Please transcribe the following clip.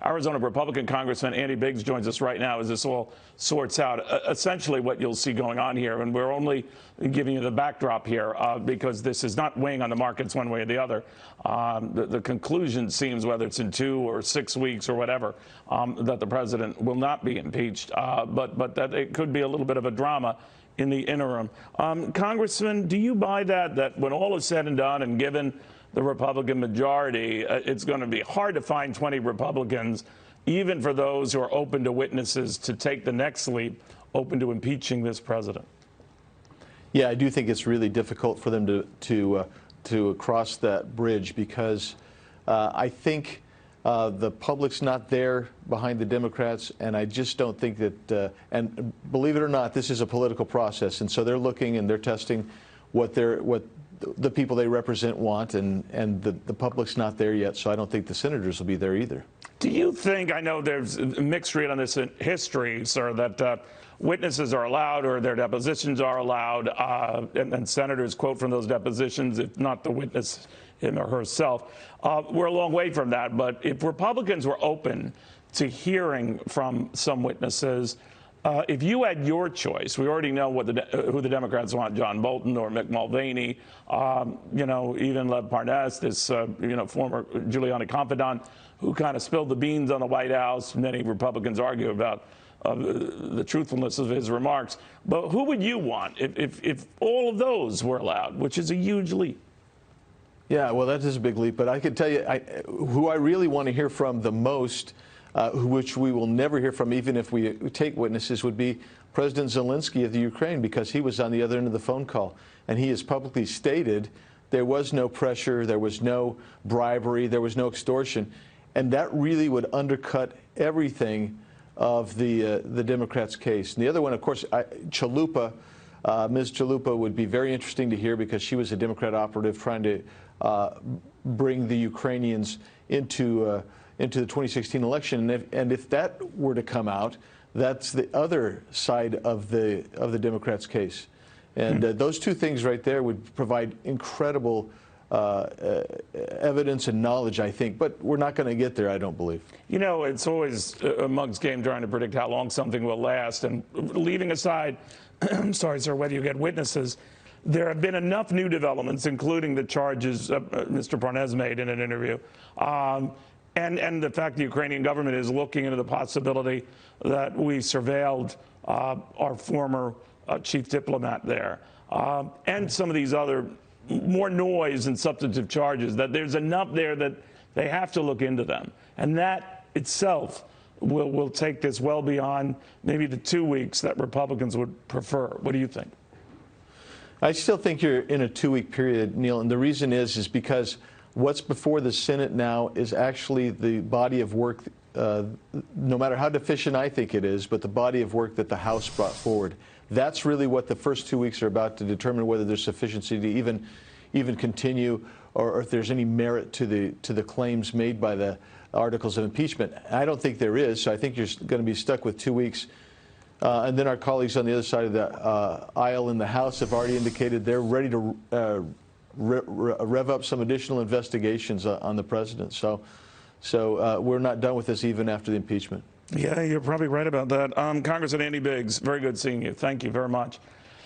Arizona Republican Congressman Andy Biggs joins us right now as this all sorts out. Essentially what you'll see going on here, and we're only giving you the backdrop here because this is not weighing on the markets one way or the other. The conclusion seems, whether it's in 2 or 6 weeks or whatever, that the president will not be impeached, but that it could be a little bit of a drama in the interim. Congressman, do you buy that when all is said and done, and given the Republican majority, it's going to be hard to find 20 Republicans, even for those who are open to witnesses, to take the next leap, open to impeaching this president? Yeah, I do think it's really difficult for them to cross that bridge, because I think the public's not there behind the Democrats, and I just don't think that, and believe it or not, this is a political process, and so they're looking and they're testing what the people they represent want, and the public's not there yet, so I don't think the senators will be there either. Do you think, I know there's a mixed read on this in history, sir, that witnesses are allowed or their depositions are allowed, and senators quote from those depositions, if not the witness him or herself. We're a long way from that, but if Republicans were open to hearing from some witnesses, if you had your choice, we already know what who the Democrats want, John Bolton or Mick Mulvaney, even Lev Parnas, this former Giuliani confidant, who kind of spilled the beans on the White House. Many Republicans argue about the truthfulness of his remarks. But who would you want if all of those were allowed, which is a huge leap? Yeah, well, that is a big leap. But I can tell you who I really want to hear from the most, which we will never hear from even if we take witnesses, would be President Zelensky of the Ukraine, because he was on the other end of the phone call. And he has publicly stated there was no pressure, there was no bribery, there was no extortion. And that really would undercut everything of the Democrats' case. And the other one, of course, Chalupa, Ms. Chalupa would be very interesting to hear, because she was a Democrat operative trying to bring the Ukrainians into the 2016 election. And if that were to come out, that's the other side of the Democrats' case. And those two things right there would provide incredible evidence and knowledge, I think. But we're not going to get there, I don't believe. You know, it's always a mug's game trying to predict how long something will last. And leaving aside, I'm sorry, sir, whether you get witnesses, there have been enough new developments, including the charges Mr. Parnas made in an interview, and the fact the Ukrainian government is looking into the possibility that we surveilled our former chief diplomat there, and some of these other more noise and substantive charges, that there's enough there that they have to look into them. And that itself will take this well beyond maybe the 2 weeks that Republicans would prefer. What do you think? I still think you're in a 2-week period, Neil, and the reason is because what's before the Senate now is actually the body of work, no matter how deficient I think it is, but the body of work that the House brought forward. That's really what the first 2 weeks are about, to determine whether there's sufficiency to even continue, or if there's any merit to the claims made by the articles of impeachment. I don't think there is, so I think you're going to be stuck with 2 weeks. And then our colleagues on the other side of the aisle in the House have already indicated they're ready to rev up some additional investigations on the president. So we're not done with this even after the impeachment. Yeah, you're probably right about that. Congressman Andy Biggs, very good seeing you. Thank you very much.